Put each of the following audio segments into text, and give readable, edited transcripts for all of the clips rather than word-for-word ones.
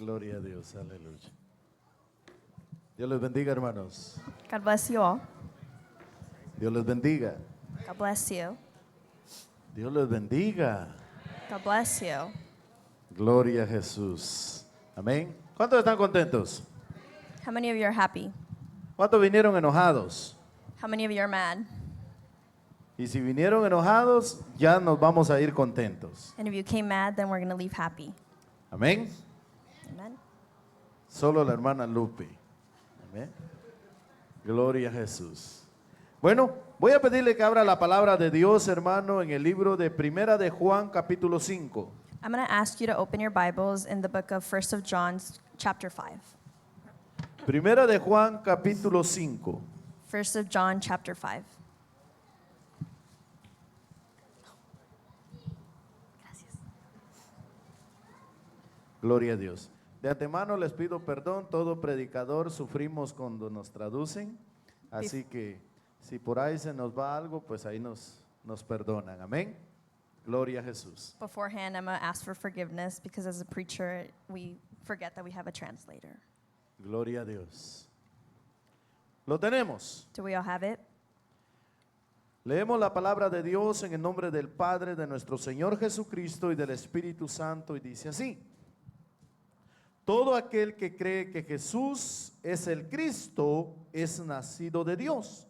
Gloria a Dios, aleluya. Dios les bendiga, hermanos. God bless you all. Dios les bendiga. God bless you. Dios les bendiga. God bless you. Gloria a Jesús. Amén. ¿Cuántos están contentos? How many of you are happy? ¿Cuántos vinieron enojados? How many of you are mad? Y si vinieron enojados, ya nos vamos a ir contentos. And if you came mad, then we're going to leave happy. Amén. Amen. Solo la hermana Lupe. Amén. Gloria a Jesús. Bueno, voy a pedirle que abra la palabra de Dios, hermano, en el libro de Primera de Juan, capítulo 5. I'm going to ask you to open your Bibles in the book of 1 of John, chapter 5. Primera de Juan, capítulo 5. 1 of John, chapter 5. Gracias. Gloria a Dios. De antemano les pido perdón, todo predicador sufrimos cuando nos traducen, así que si por ahí se nos va algo, pues ahí nos perdonan. Amén. Gloria a Jesús. Beforehand, I'm going to ask for forgiveness because as a preacher, we forget that we have a translator. Gloria a Dios. Lo tenemos. Do we all have it? Leemos la palabra de Dios en el nombre del Padre, de nuestro Señor Jesucristo y del Espíritu Santo, y dice así: todo aquel que cree que Jesús es el Cristo es nacido de Dios.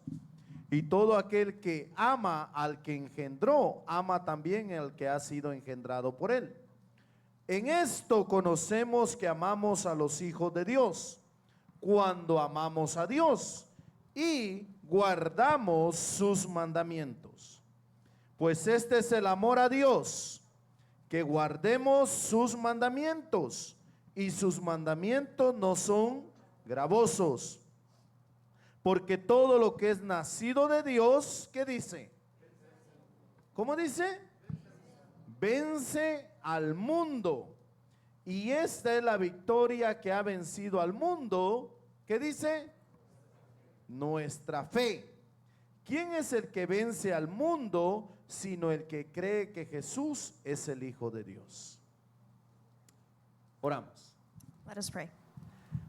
Y todo aquel que ama al que engendró, ama también al que ha sido engendrado por él. En esto conocemos que amamos a los hijos de Dios, cuando amamos a Dios y guardamos sus mandamientos. Pues este es el amor a Dios, que guardemos sus mandamientos, y sus mandamientos no son gravosos. Porque todo lo que es nacido de Dios, ¿qué dice? ¿Cómo dice? Vence al mundo. Y esta es la victoria que ha vencido al mundo. ¿Qué dice? Nuestra fe. ¿Quién es el que vence al mundo sino el que cree que Jesús es el Hijo de Dios? Oramos. Let us pray.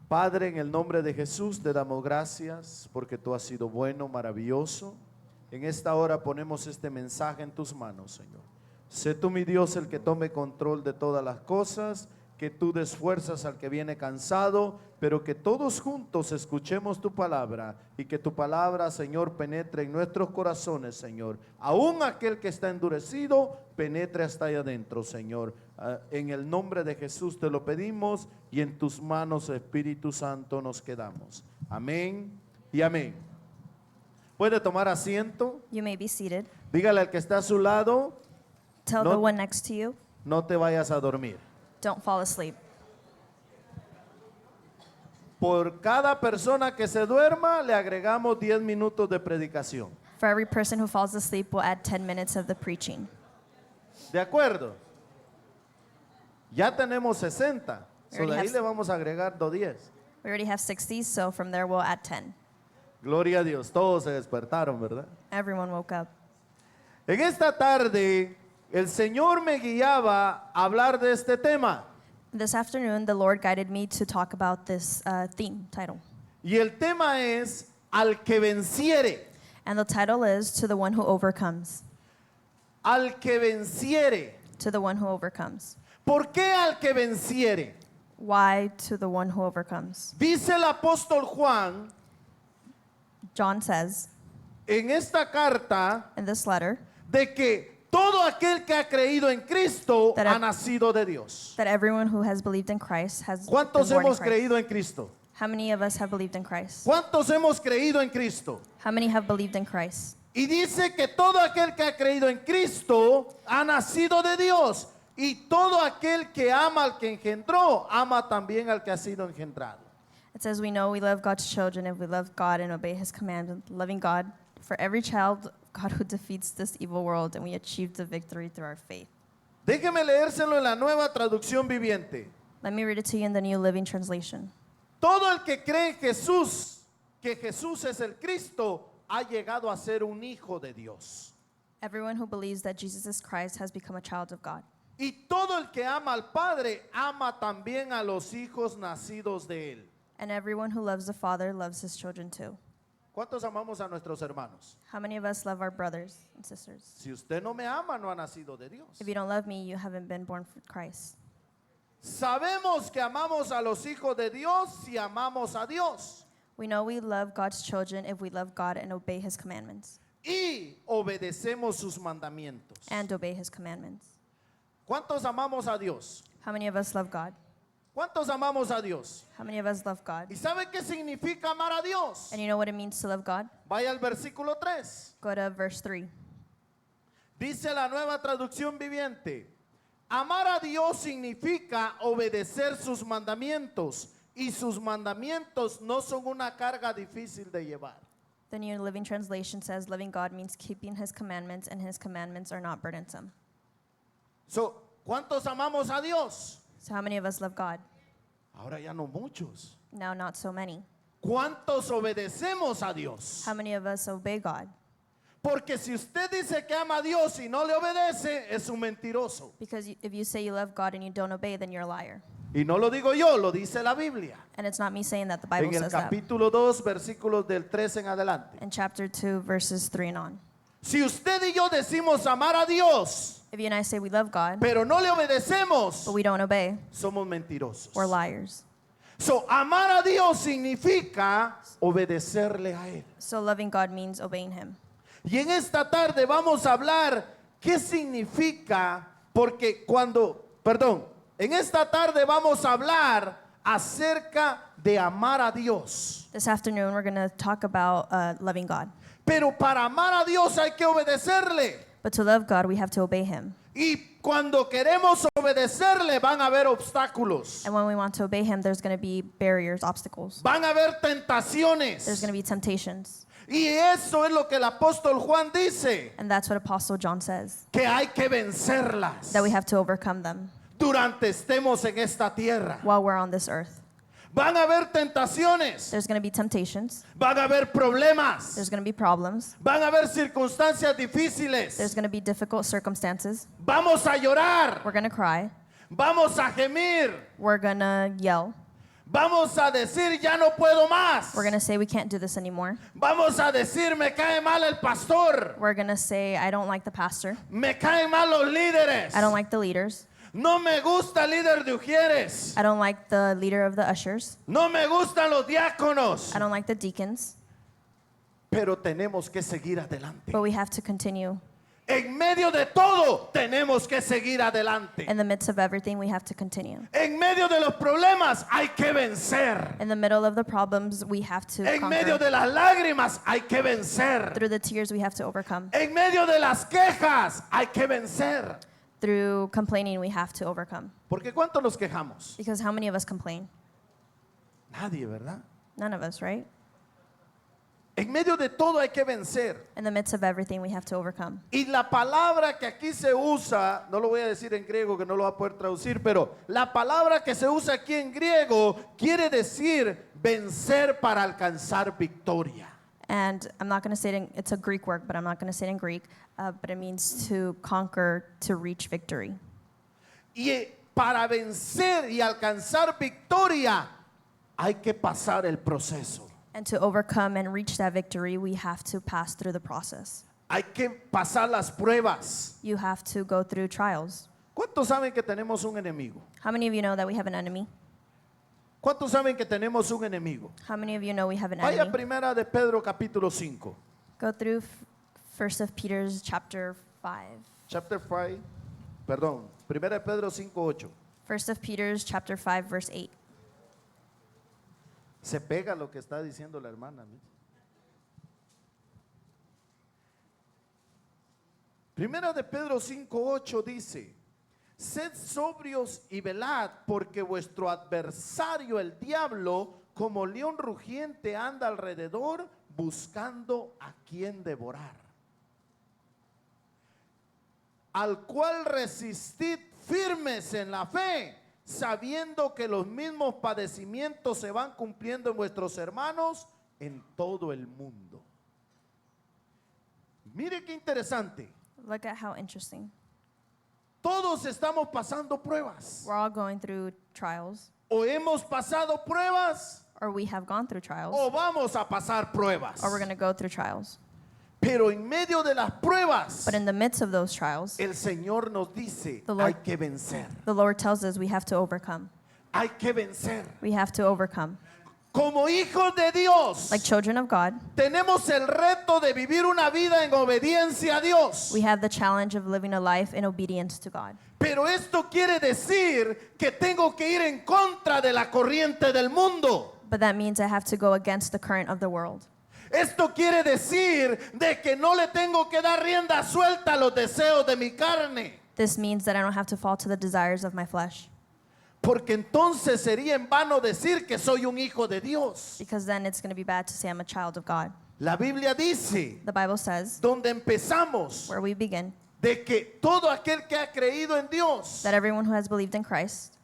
Padre, en el nombre de Jesús te damos gracias porque tú has sido bueno, maravilloso. En esta hora ponemos este mensaje en tus manos, Señor. Sé tú, mi Dios, el que tome control de todas las cosas, que tú des fuerzas al que viene cansado, pero que todos juntos escuchemos tu palabra y que tu palabra, Señor, penetre en nuestros corazones, Señor. Aún aquel que está endurecido, penetre hasta allá adentro, Señor. En el nombre de Jesús te lo pedimos y en tus manos, Espíritu Santo, nos quedamos. Amén y amén. Puede tomar asiento. You may be seated. Dígale al que está a su lado, Tell No- the one next to you, no te vayas a dormir. don't fall asleep. Por cada persona que se duerma, le agregamos 10 minutos de predicación. For every person who falls asleep, we'll add 10 minutes of the preaching. ¿De acuerdo? Ya tenemos 60. So de ahí le vamos a agregar 10. We already have 60, so from there we'll add 10. Gloria a Dios. Todos se despertaron, ¿verdad? Everyone woke up. En esta tarde, el Señor me guiaba a hablar de este tema. This afternoon, the Lord guided me to talk about this theme title. Y el tema es al que venciere. And the title is To the One Who Overcomes. Al que venciere. To the One Who Overcomes. ¿Por qué al que venciere? Why to the one who overcomes? Dice el apóstol Juan John says en esta carta in this letter de que todo aquel que ha creído en Cristo That ha nacido de Dios. that everyone who has believed in Christ has been ¿Cuántos born in hemos Christ. creído en Cristo? How many of us have believed in Christ? ¿Cuántos hemos creído en Cristo? How many have believed in Christ? Y dice que todo aquel que ha creído en Cristo ha nacido de Dios. Y todo aquel que ama al que engendró, ama también al que ha sido engendrado. It says we know we love God's children if we love God and obey his command, loving God for every child, God who defeats this evil world, and we achieve the victory through our faith. Déjeme leérselo en la nueva traducción viviente. Let me read it to you in the New Living Translation. Todo el que cree en Jesús, que Jesús es el Cristo, ha llegado a ser un hijo de Dios. Everyone who believes that Jesus is Christ has become a child of God. Y todo el que ama al Padre ama también a los hijos nacidos de él. And everyone who loves the Father loves his children too. ¿Cuántos amamos a nuestros hermanos? How many of us love our brothers and sisters? Si usted no me ama, no ha nacido de Dios. If you don't love me, you haven't been born from Christ. Sabemos que amamos a los hijos de Dios si amamos a Dios. We know we love God's children if we love God and obey his commandments. Y obedecemos sus mandamientos. And obey his commandments. ¿Cuántos amamos a Dios? How many of us love God? ¿Cuántos amamos a Dios? How many of us love God? ¿Y sabe qué significa amar a Dios? And you know what it means to love God? Vaya al versículo 3. Go to verse 3. Dice la nueva traducción viviente. Amar a Dios significa obedecer sus mandamientos. Y sus mandamientos no son una carga difícil de llevar. The New Living Translation says loving God means keeping his commandments, and his commandments are not burdensome. So, ¿cuántos amamos a Dios? So how many of us love God? Ahora ya no muchos. Now, not so many. ¿Cuántos obedecemos a Dios? How many of us obey God? Porque si usted dice que ama a Dios y no le obedece, es un mentiroso. Because if you say you love God and you don't obey, then you're a liar. Y no lo digo yo, lo dice la Biblia. And it's not me saying that, the Bible En el says that. capítulo 2, versículos del 3 en adelante. In chapter 2, verses 3 and on. Si usted y yo decimos amar a Dios, If you and I say we love God, pero no le obedecemos, but we don't obey, somos mentirosos. we're liars. So, amar a Dios significa obedecerle a Él. So loving God means obeying him. Y en esta tarde vamos a hablar qué significa, porque en esta tarde vamos a hablar acerca de amar a Dios. This afternoon, we're going to talk about loving God. Pero para amar a Dios hay que obedecerle. But to love God, we have to obey him. Y cuando queremos obedecerle van a haber obstáculos. And when we want to obey him, there's going to be barriers, obstacles. Van a haber There's tentaciones. going to be temptations. Y eso es lo que el apóstol Juan dice, And that's what Apostle John says, que hay que vencerlas that we have to overcome them durante estemos en esta tierra. while we're on this earth. Van a haber tentaciones, There's going to be temptations. van a haber problemas, There's going to be problems. van a haber circunstancias difíciles. There's going to be difficult circumstances. Vamos a llorar, We're going to cry. vamos a gemir, We're going to yell. vamos a decir ya no puedo más. We're going to say we can't do this anymore. Vamos a decir me cae mal el pastor, We're going to say I don't like the pastor. me caen mal los líderes. I don't like the leaders. No me gusta el líder de Ujieres. I don't like the leader of the ushers. No me gustan los diáconos. I don't like the deacons. Pero tenemos que seguir adelante. But we have to continue. En medio de todo, tenemos que seguir adelante. In the midst of everything, we have to continue. En medio de los problemas, hay que vencer. In the middle of the problems, we have to En medio conquer. de las lágrimas, hay que vencer. Through the tears, we have to overcome. En medio de las quejas, hay que vencer. Through complaining, we have to overcome. Porque ¿cuánto nos quejamos? Because how many of us complain? Nadie, ¿verdad? None of us, right? En medio de todo hay que vencer. In the midst of everything, we have to overcome. Y la palabra que aquí se usa, no lo voy a decir en griego que no lo va a poder traducir, pero la palabra que se usa aquí en griego quiere decir vencer para alcanzar victoria. And I'm not going to say it in, it's a Greek word, but I'm not going to say it in Greek, but it means to conquer, to reach victory. Y para vencer y alcanzar victoria hay que pasar el proceso. And to overcome and reach that victory, we have to pass through the process. Hay que pasar las pruebas. You have to go through trials. ¿Cuántos saben que tenemos un enemigo? How many of you know that we have an enemy? ¿Cuántos saben que tenemos un enemigo? How many of you know we have an Vaya enemy? primera de Pedro capítulo 5. Go through 1 of Peter's chapter 5. Chapter 5, perdón, primera de Pedro 5:8. 1 of Peter's chapter 5, verse 8. Se pega lo que está diciendo la hermana. ¿No? Primera de Pedro 5:8 dice: sed sobrios y velad, porque vuestro adversario el diablo, como león rugiente, anda alrededor buscando a quien devorar. Al cual resistid firmes en la fe, sabiendo que los mismos padecimientos se van cumpliendo en vuestros hermanos en todo el mundo. Mire qué interesante. Look at how interesting. Todos estamos pasando pruebas. We're all going through trials, O hemos pasado pruebas or we have gone through trials, o vamos a pasar pruebas. or we're going to go through trials. Pero en medio de las pruebas, But in the midst of those trials, el Señor nos dice, The Lord- hay que vencer. the Lord tells us we have to overcome. Hay que vencer. We have to overcome. Como hijos de Dios, Like children of God, tenemos el reto de vivir una vida en obediencia a Dios. we have the challenge of living a life in obedience to God. Pero esto quiere decir que tengo que ir en contra de la corriente del mundo. But that means I have to go against the current of the world. Esto quiere decir de que no le tengo que dar rienda suelta a los deseos de mi carne. This means that I don't have to fall to the desires of my flesh, Porque entonces sería en vano decir que soy un hijo de Dios. because then it's going to be bad to say I'm a child of God. La Biblia dice, The Bible says, donde empezamos, where we begin, de que todo aquel que ha creído en Dios that everyone who has believed in Christ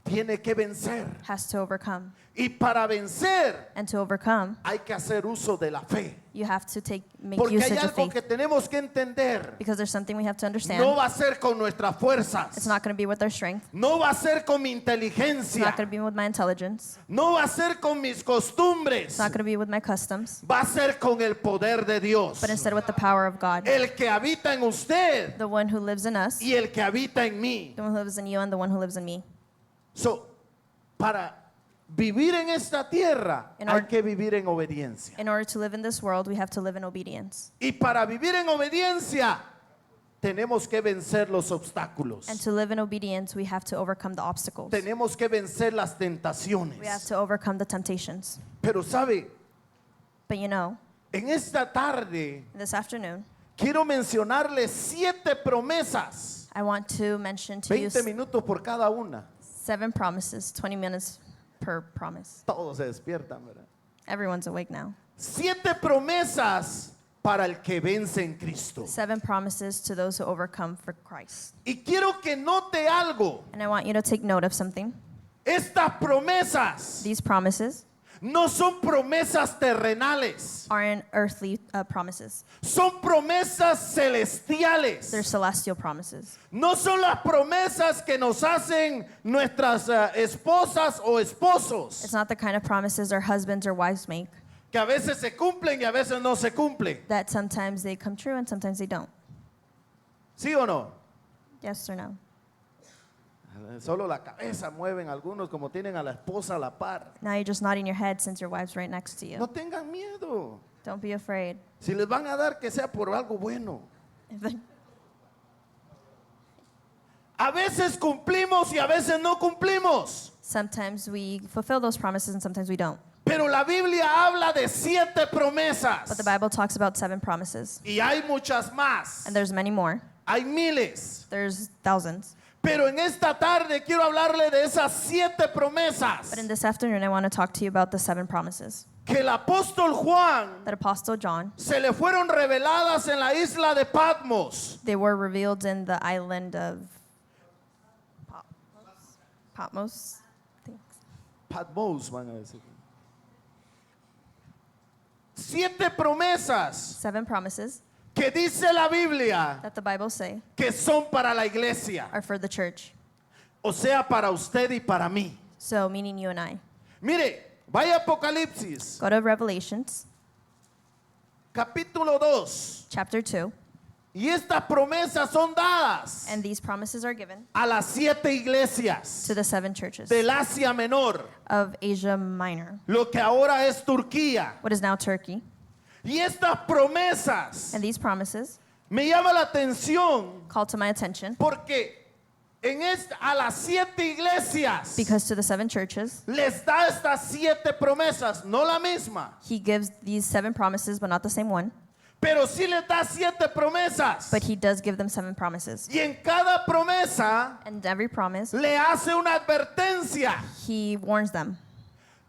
tiene que vencer. has to overcome. Y para vencer And to overcome, hay que hacer uso de la fe. you have to make Porque hay usage of algo faith. que tenemos que entender. Because there's something we have to understand. No va a ser con nuestras It's fuerzas. not going to be with our strength. No va a ser con mi It's inteligencia. not going to be with my intelligence. No va a ser con mis costumbres. It's not going to be with my customs. Va a ser con el poder de Dios. But instead with the power of God. El que habita en usted The one who lives in us, y el que habita en mí. the one who lives in you, and the one who lives in me. So, para vivir en esta tierra In hay order- que vivir en obediencia. In order to live in this world, we have to live in obedience. Y para vivir en obediencia tenemos que vencer los obstáculos. And to live in obedience, we have to overcome the obstacles. Tenemos que vencer las We have tentaciones. to overcome the temptations. Pero sabe, But you know, en esta tarde this afternoon, quiero mencionarles 7 promesas. I want to mention to you 20 minutos por cada una. 7 promises, 20 minutes per promise. Todos se despiertan, ¿verdad? Everyone's awake now. 7 promesas para el que vence en Cristo. 7 promises to those who overcome for Christ. Y quiero que note algo. And I want you to take note of something. Estas promesas These promises no son promesas terrenales. aren't earthly promises. Son promesas They're celestiales. celestial promises. No son las promesas que nos hacen nuestras esposas o esposos, It's not the kind of promises our husbands or wives make, que a veces se cumplen y a veces no se cumplen. that sometimes they come true and sometimes they don't. ¿Sí o no? Yes or no? Solo la cabeza mueven algunos como tienen a la esposa a la par. Now you're just nodding your head since your wife's right next to No you. tengan miedo. Don't be afraid. Si les van a dar, que sea por algo bueno. If they- A veces cumplimos y a veces no cumplimos. Sometimes we fulfill those promises and sometimes we don't. Pero la Biblia habla de 7 promesas. But the Bible talks about 7 promises. Y hay muchas más. And there's many more. Hay miles. There's thousands. Pero en esta tarde quiero hablarle de esas 7 promesas But in this afternoon, I want to talk to you about the 7 promises que el apóstol Juan that Apostle John, se le fueron reveladas en la isla de Patmos. they were revealed in the island of Patmos. I think. Patmos van a decir. 7 promesas 7 promises que dice la Biblia that the Bible say que son para la iglesia. are for the church. O sea, para usted y para mí. So, meaning you and I. Mire, vaya a Apocalipsis, Go to Revelations, capítulo 2. chapter 2. Y estas promesas son dadas And these promises are given a las 7 iglesias to the 7 churches del Asia Menor, of Asia Minor, lo que ahora es Turquía. what is now Turkey. Y estas promesas And these promises me llama la atención call to my attention porque a las 7 iglesias because to the 7 churches, les da estas 7 promesas, no la misma, he gives these 7 promises, but not the same one. pero sí les da 7 promesas. But he does give them 7 promises. Y en cada promesa And every promise, le hace una advertencia, he warns them.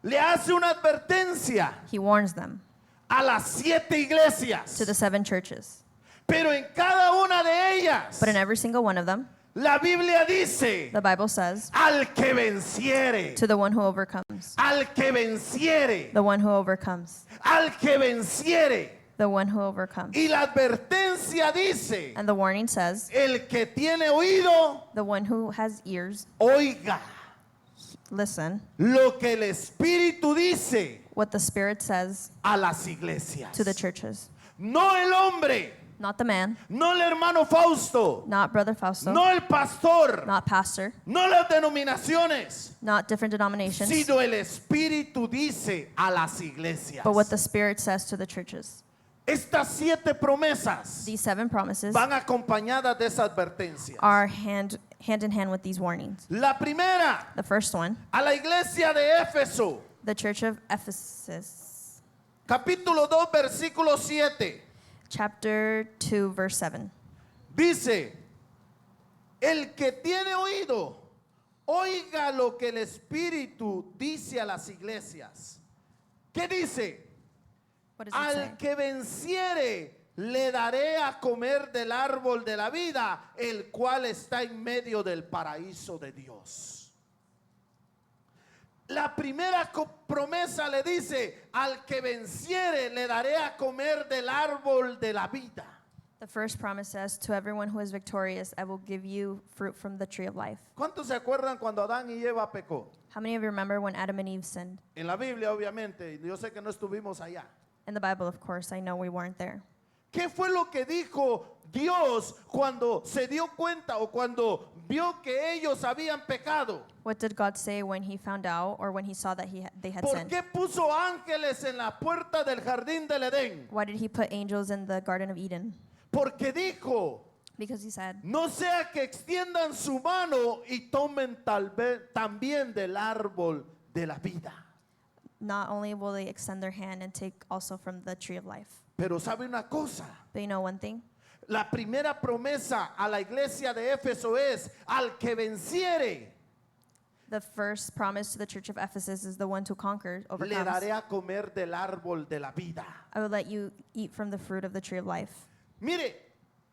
le hace una advertencia He warns them a las 7 iglesias. to the 7 churches. Pero en cada una de ellas, But in every single one of them, la Biblia dice, the Bible says, al que venciere, to the one who overcomes, al que venciere, the one who overcomes, al que venciere. the one who overcomes. Y la advertencia advertencia dice, And the warning says, el que tiene oído, the one who has ears, oiga listen lo que el Espíritu dice what the Spirit says a las iglesias. to the churches. No el hombre, Not the man, no el hermano Fausto, not Brother Fausto, no el pastor, not pastor, no las denominaciones, not different denominations, sino el Espíritu dice a las iglesias. but what the Spirit says to the churches. Estas 7 promesas These 7 promises van acompañadas de esa advertencia. are hand in hand with these warnings. La primera, The first one, a la iglesia de Éfeso, the church of Ephesus, capítulo 2, versículo 7. chapter 2, verse 7. Dice, el que tiene oído, oiga lo que el Espíritu dice a las iglesias. ¿Qué dice? What does it say? Al que venciere, le daré a comer del árbol de la vida, el cual está en medio del paraíso de Dios. La primera promesa le dice, al que venciere, le daré a comer del árbol de la vida. The first promise says, to everyone who is victorious, I will give you fruit from the tree of life. ¿Cuántos se acuerdan cuando Adán y Eva pecó? How many of you remember when Adam and Eve sinned? En la Biblia, obviamente, yo sé que no estuvimos allá. In the Bible, of course, I know we weren't there. ¿Qué fue lo que dijo Dios cuando se dio cuenta o cuando vio que ellos habían pecado? What did God say when he found out or when he saw that they had ¿Por sinned? qué puso ángeles en la puerta del jardín del Edén? Why did he put angels in the Garden of Eden? Porque dijo, Because he said, no sea que extiendan su mano y tomen tal vez también del árbol de la vida. not only will they extend their hand and take also from the tree of life. Pero sabe una cosa, But you know one thing? la primera promesa a la iglesia de Éfeso es, al que venciere, The first promise to the church of Ephesus is the one who conquers, le overcomes. daré a comer del árbol de la vida. I will let you eat from the fruit of the tree of life. Mire,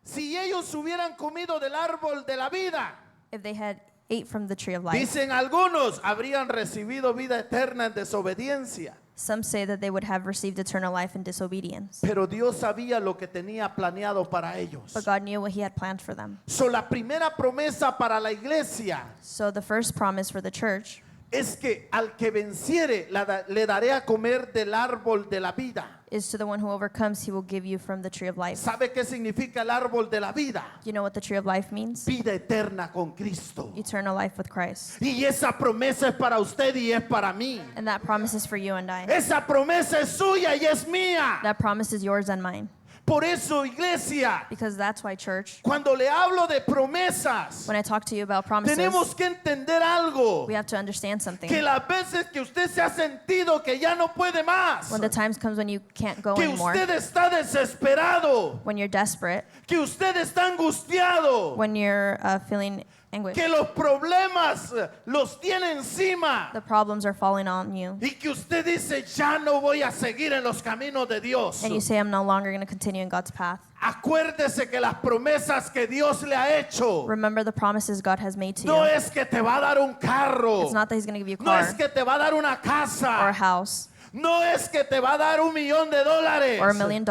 si ellos hubieran comido del árbol de la vida, If they had ate from the tree of life, dicen algunos, habrían recibido vida eterna en desobediencia. some say that they would have received eternal life in disobedience. Pero Dios sabía lo que tenía planeado para ellos. But God knew what he had planned for them. So, la primera promesa para la iglesia So the first promise for the church es que al que venciere le daré a comer del árbol de la vida. is to the one who overcomes, he will give you from the tree of life. ¿Sabe qué significa el árbol de la vida? You know what the tree of life means? Vida eterna con Cristo. Eternal life with Christ. Y esa promesa es para usted y es para mí. And that promise is for you and I. Esa promesa es suya y es mía. That promise is yours and mine. Por eso, iglesia, Because that's why, church, cuando le hablo de promesas, when I talk to you about promises, tenemos que entender algo. we have to understand something. Que las veces que usted se ha sentido que ya no puede más, When the times comes when you can't go que anymore, usted está desesperado, when you're desperate, que usted está angustiado, when you're feeling anguish, que los problemas los tiene encima the problems are falling on you, y que usted dice, ya no voy a seguir en los caminos de Dios. and you say, I'm no longer going to continue in God's path. Acuérdese que las promesas que Dios le ha hecho Remember the promises God has made to no you. es que te va a dar un carro, It's not that he's going to give you a no car es que te va a dar una or a casa, house no es que te va a dar $1,000,000. or $1 million,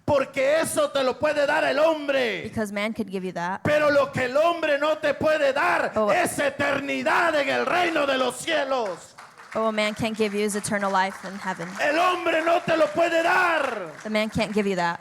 Porque eso te lo puede dar el hombre. because man could give you that. Pero lo que el hombre no te puede dar Oh. es eternidad en el reino de los cielos. But what man can't give you is eternal life in heaven. El hombre no te lo puede dar. The man can't give you that,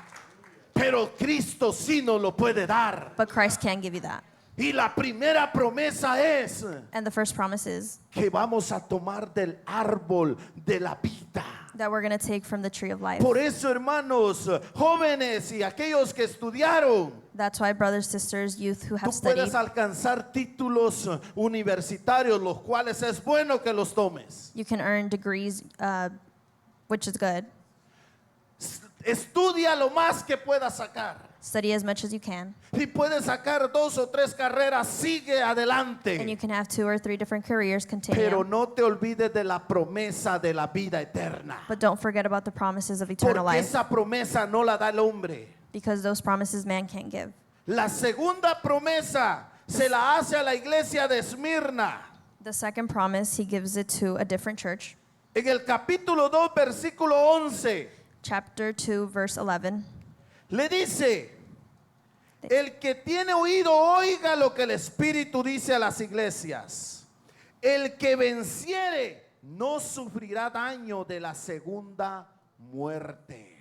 Pero Cristo sí nos lo puede dar. but Christ can give you that. Y la primera promesa es And the first promise is que vamos a tomar del árbol de la vida. that we're going to take from the tree of life. Por eso, hermanos, jóvenes y aquellos que estudiaron, That's why, brothers, sisters, youth who have tú puedes studied, alcanzar títulos universitarios, los cuales es bueno que los tomes. you can earn degrees, which is good. Estudia lo más que puedas sacar. Study as much as you can. Si puedes sacar 2 o 3 carreras, sigue And you adelante. can have 2 or 3 different careers, Pero continue. no te olvides de la promesa de la vida eterna. But don't forget about the promises of eternal Porque life, esa promesa no la da el hombre. because those promises man can't give. La segunda promesa se la hace a la iglesia de Esmirna. The second promise, he gives it to a different church. En el capítulo 2, versículo 11, Chapter 2, verse 11. le dice, El que tiene oído, oiga lo que el Espíritu dice a las iglesias. El que venciere no sufrirá daño de la segunda muerte.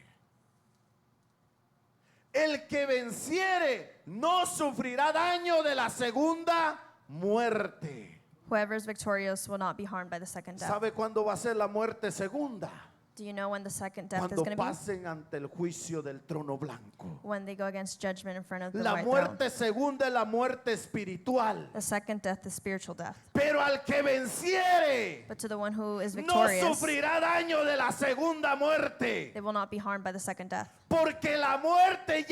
El que venciere no sufrirá daño de la segunda muerte. Whoever is victorious will not be harmed by the second death. ¿Sabe cuándo va a ser la muerte segunda? Do you know when the second death is Cuando going to be? pasen ante el juicio del trono blanco. When they go against judgment in front of the La white throne. muerte segunda es la muerte espiritual. The second death is spiritual death. Pero al que venciere But to the one who is no victorious, sufrirá daño de la segunda muerte. they will not be harmed by the second death. Porque la muerte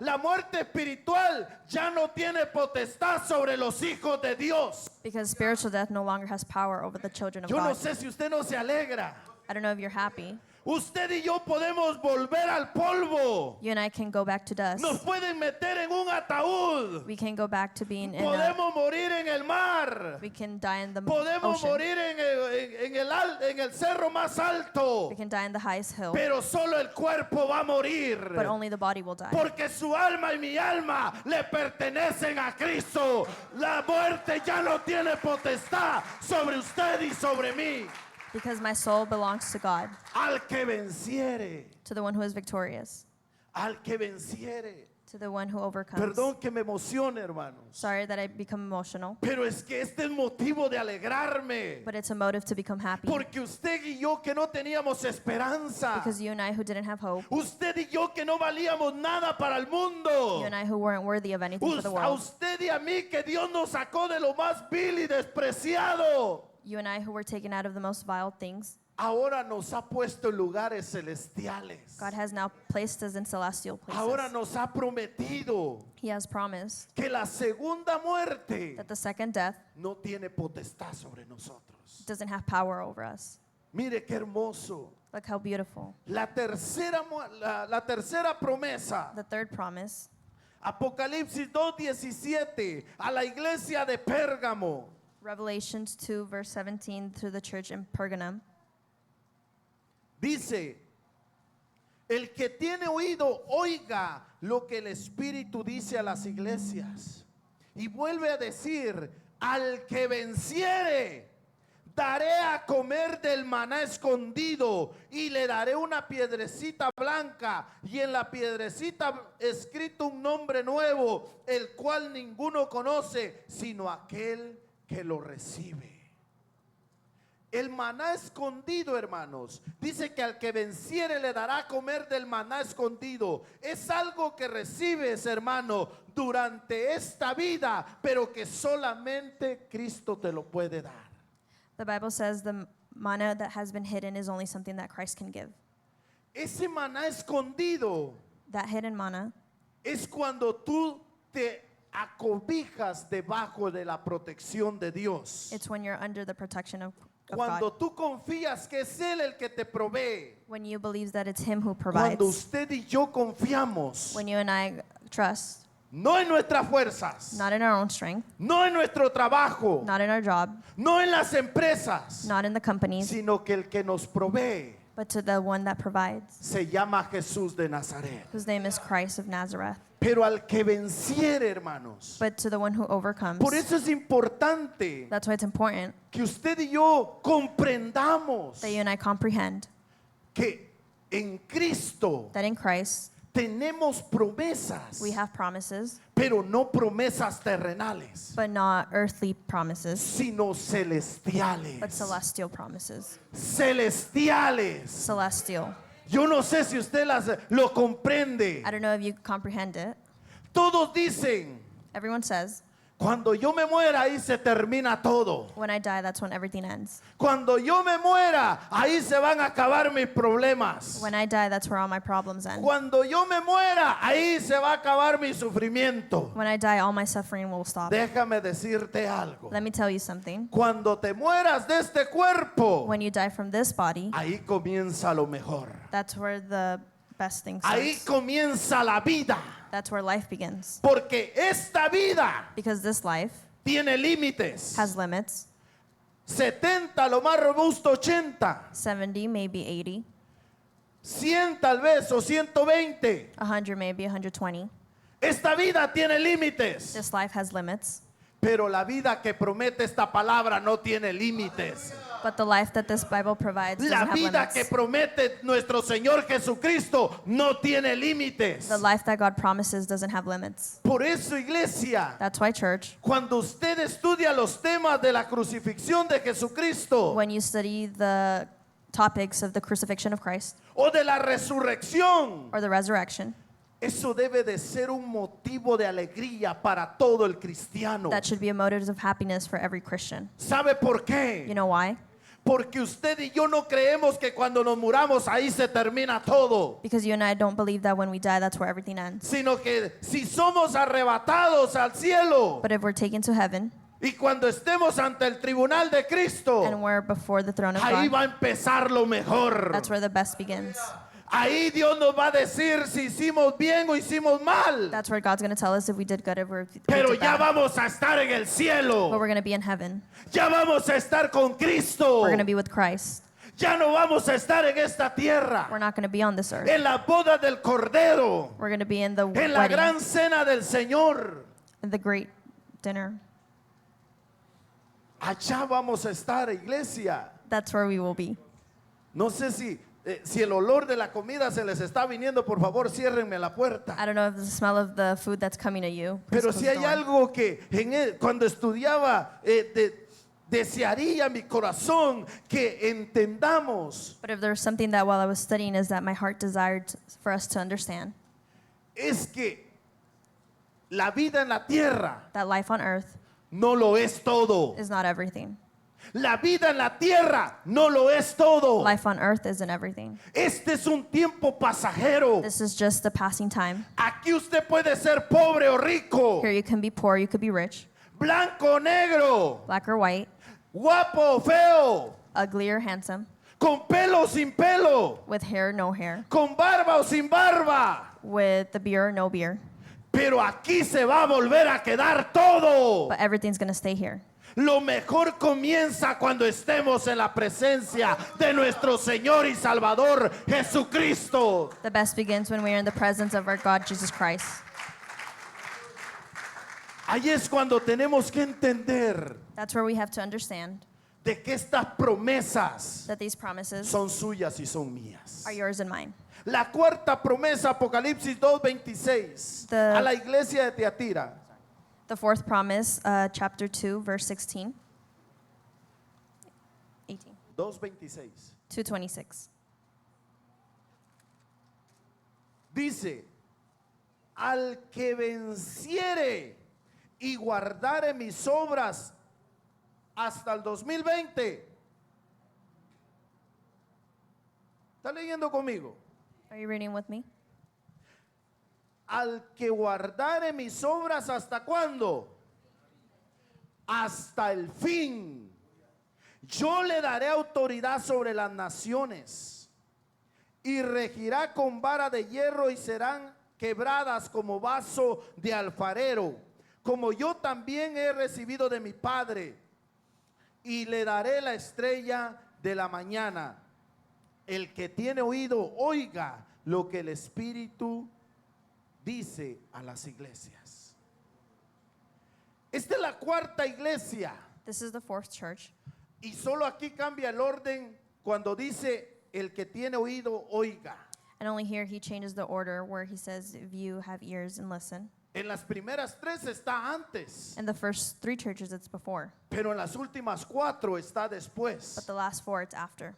la muerte espiritual ya no tiene potestad sobre los hijos de Dios. Because spiritual death no longer has power over the children of Yo no God. sé si usted no se alegra. I don't know if you're happy. Usted y yo podemos volver al polvo. You and I can go back to dust. Nos pueden meter en un ataúd. We can go back to being in a, Podemos morir en el mar. we can die in the Podemos ocean. morir en el cerro más alto. We can die in the highest hill. Pero solo el cuerpo va a morir. But only the body will die. Porque su alma y mi alma le pertenecen a Cristo. La muerte ya no tiene potestad sobre usted y sobre mí. Because my soul belongs to God, Al que venciere, to the one who is victorious, al que venciere. to the one who overcomes. Perdón que me emocione, hermanos. Sorry that I become emotional, Pero es que este es motivo de alegrarme. but it's a motive to become happy. Porque usted y yo que no teníamos esperanza. Because you and I who didn't have hope, Usted y yo que no valíamos nada para el mundo. you and I who weren't worthy of anything for the A world, usted y a mí que Dios nos sacó de lo más vil y despreciado. you and I who were taken out of the most vile things, Ahora nos ha puesto en lugares celestiales. God has now placed us in celestial Ahora places. nos ha prometido He has promised que la segunda muerte that the second death no tiene potestad sobre nosotros. doesn't have power over us. Mire qué hermoso. Look how beautiful. La tercera promesa. The third promise, Apocalipsis 2:17 a la iglesia de Pérgamo. Revelations 2, verse 17, to the church in Pergamum. Dice, el que tiene oído, oiga lo que el Espíritu dice a las iglesias. Y vuelve a decir, al que venciere, daré a comer del maná escondido y le daré una piedrecita blanca y en la piedrecita escrito un nombre nuevo, el cual ninguno conoce, sino aquel que lo recibe. El maná escondido, hermanos, dice que al que venciere le dará a comer del maná escondido. Es algo que recibes, hermano, durante esta vida, pero que solamente Cristo te lo puede dar. The Bible says the manna that has been hidden is only something that Christ can give. Ese maná escondido That hidden manna es cuando tú te acobijas debajo de la protección de Dios. it's when you're under the protection of Cuando God. tú confías que es Él el que te provee. When you believe that it's Him who provides. Cuando usted y yo confiamos, When you and I trust, no en nuestras fuerzas, not in our own strength, no en nuestro trabajo, not in our job, no en las empresas, not in the companies, sino que el que nos provee but to the one that provides, se llama Jesús de Nazaret. whose name is Christ of Nazareth. Pero al que venciere, hermanos, But to the one who overcomes. por eso es importante That's why it's important que usted y yo comprendamos that you and I comprehend que en Cristo that in Christ tenemos promesas, we have promises, pero no promesas terrenales, but not earthly promises, sino but celestiales. celestial promises. Celestiales. Celestial. Yo no sé si usted lo comprende. I don't know if you comprehend it. Todos dicen, Everyone says, cuando yo me muera, ahí se termina todo. when I die, that's when everything ends. Cuando yo me muera, ahí se van a acabar mis problemas. When I die, that's where all my problems end. Cuando yo me muera, ahí se va a acabar mi sufrimiento. When I die, all my suffering will stop. Déjame decirte algo. Let me tell you something. Cuando te mueras de este cuerpo, When you die from this body, ahí comienza lo mejor. that's where the best thing Ahí starts. comienza la vida. That's where life begins. Porque esta vida Because this life tiene límites. has limits. 70, lo más robusto 80. 70, maybe 80. 100 tal vez o 120. 100, maybe 120. Esta vida tiene límites, This life has limits, pero la vida que promete esta palabra no tiene límites. but the life that this Bible provides doesn't La have vida que limits. promete nuestro Señor Jesucristo no tiene límites. The life that God promises doesn't have limits. Por eso, iglesia, That's why, church, cuando usted estudia los temas de la crucifixión de Jesucristo when you study the topics of the crucifixion of Christ o de la resurrección, or the resurrection, eso debe de ser un motivo de alegría para todo el cristiano. that should be a motive of happiness for every Christian. ¿Sabe por qué? You know why? Porque usted y yo no creemos que cuando nos muramos ahí se termina todo, Because you and I don't believe that when we die, that's where everything ends. sino que si somos arrebatados al cielo But if we're taken to heaven y cuando estemos ante el tribunal de and Cristo, we're before the throne of ahí God, va a empezar lo mejor. that's where the best begins. Ahí Dios nos va a decir si hicimos bien o hicimos mal. That's where God's going to tell us if we did good, if we Pero did ya bad. vamos a estar en el But cielo. we're going to be in heaven. Ya vamos a estar con Cristo. We're going to be with Christ. Ya no vamos a estar en esta tierra. We're not going to be on this earth. En la boda del Cordero. We're going to be in the En la wedding, gran cena del Señor. in the great dinner. Allá vamos a estar, iglesia. That's where we will be. No sé si el olor de la comida se les está viniendo, por favor, ciérrenme la puerta. I don't know if the smell of the food that's coming to you. please Pero close si the hay door. algo que cuando estudiaba desearía mi corazón que entendamos, But if there's something that while I was studying is that my heart desired for us to understand, es que la vida en la tierra that life on earth no lo es todo. is not everything. La vida en la tierra no lo es todo. Life on earth isn't everything. Este es un tiempo pasajero. This is just a passing time. Aquí usted puede ser pobre o rico, Here you can be poor, you could be rich, blanco o negro, black or white, guapo o feo, ugly or handsome, con pelo o sin pelo, with hair or no hair, con barba o sin barba. with the beard or no beard. Pero aquí se va a volver a quedar todo. But everything's going to stay here. Lo mejor comienza cuando estemos en la presencia de nuestro Señor y Salvador Jesucristo. The best begins when we are in the presence of our God, Jesus Christ. Ahí es cuando tenemos que entender That's where we have to understand de que estas promesas that these promises son suyas y son mías. are yours and mine. La cuarta promesa, Apocalipsis 2:26, The- a la iglesia de Tiatira. The fourth promise, chapter 2, verse 16. 18. 2:26. 2:26. Dice, al que venciere y guardare mis obras hasta el 2020. ¿Está leyendo conmigo? Are you reading with me? Al que guardare mis obras, ¿hasta cuándo? Hasta el fin. Yo le daré autoridad sobre las naciones y regirá con vara de hierro y serán quebradas como vaso de alfarero, como yo también he recibido de mi Padre, y le daré la estrella de la mañana. El que tiene oído, oiga lo que el Espíritu dice a las iglesias. Esta es la cuarta iglesia. This is the fourth church. Y solo aquí cambia el orden cuando dice el que tiene oído, oiga. And only here he changes the order where he says, if you have ears and listen. En las primeras tres está antes, In the first three churches, it's before. pero en las últimas cuatro está después. But the last four, it's after.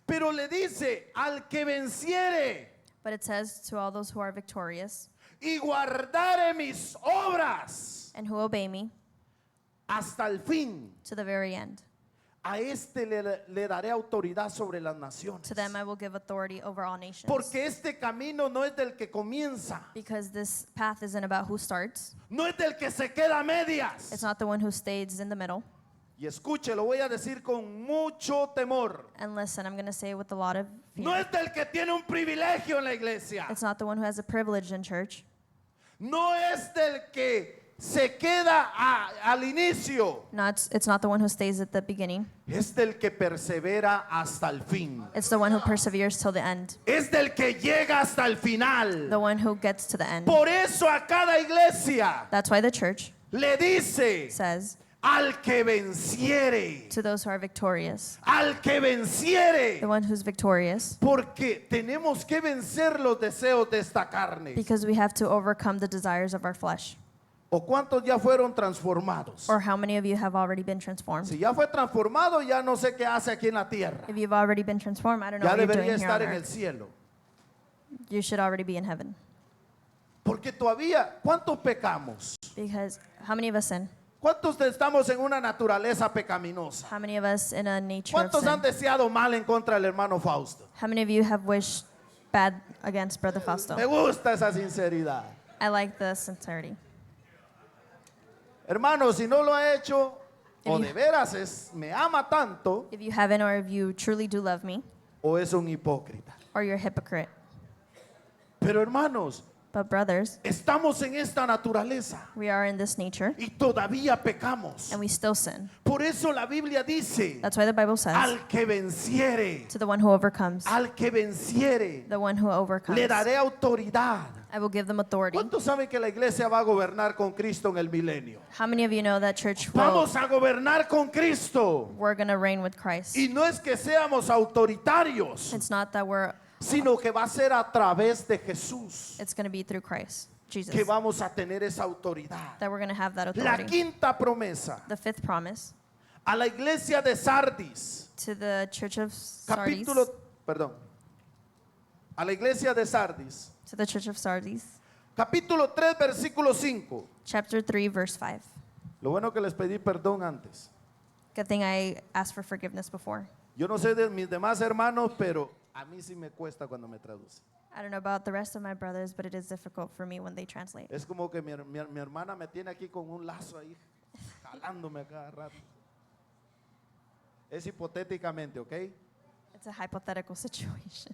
Pero le dice al que venciere But it says, to all those who are victorious y guardare mis obras and who obey me hasta el fin. to the very end. A este le daré autoridad sobre las naciones. To them I will give authority over all nations. Porque este camino no es del que comienza, Because this path isn't about who starts. no es del que se queda a It's medias. not the one who stays in the middle. Y escuche, lo voy a decir con mucho temor. And listen, I'm going to say it with a lot of fear. No es del que tiene un privilegio en la iglesia. It's not the one who has a privilege in church. No es del que se queda al inicio, It's not the one who stays at the beginning. es del que persevera hasta el fin. It's the one who perseveres till the end. Es del que llega hasta el The final. one who gets to the end. Por eso a cada iglesia That's why the church le dice says al que venciere, to those who are victorious, al que venciere. the one who's victorious, Porque tenemos que vencer los deseos de esta carne. because we have to overcome the desires of our flesh. ¿O cuántos ya fueron transformados? Or how many of you have already been transformed? Si ya fue transformado, ya no sé qué hace aquí en la tierra. If you've already been transformed, I don't know Ya what you're debería doing here on estar en el earth. cielo. You should already be in heaven. Porque todavía, ¿cuántos pecamos? Because how many of us sin? ¿Cuántos estamos en una naturaleza pecaminosa? How many of us in a nature of ¿Cuántos han sin? deseado mal en contra del hermano Fausto? How many of you have wished bad against Brother Fausto? Me gusta esa sinceridad. I like the sincerity. Hermano, si no lo ha hecho, o If de you- veras me ama tanto, If you haven't, or if you truly do love me, o es un hipócrita. or you're a hypocrite. Pero hermanos, But brothers, estamos en esta naturaleza we are in this nature, y todavía pecamos. and we still sin. Por eso la Biblia dice, That's why the Bible says, al que venciere, to the one who overcomes, al que venciere, the one who overcomes, le daré autoridad. I will give them authority. ¿Cuántos saben que la iglesia va a gobernar con Cristo en el milenio? How many of you know that church will, Vamos a gobernar con Cristo. we're going to reign with Christ? Y no es que seamos autoritarios, It's not that sino que va a ser a través de Jesús it's going to be through Christ, Jesus, que vamos a tener esa autoridad. that we're going to have that La authority. quinta promesa The fifth promise a la iglesia de Sardis, to the church of Sardis, a la iglesia de Sardis, to the church of Sardis, capítulo 3, versículo 5. chapter 3, verse 5. Lo bueno que les pedí perdón antes. Good thing I asked for forgiveness before. Yo no sé de mis demás hermanos, pero a mí sí me cuesta cuando me traduce. I don't know about the rest of my brothers, but it is difficult for me when they translate. Es como que mi hermana me tiene aquí con un lazo ahí, jalándome a cada rato. Es hipotéticamente, ¿ok? It's a hypothetical situation.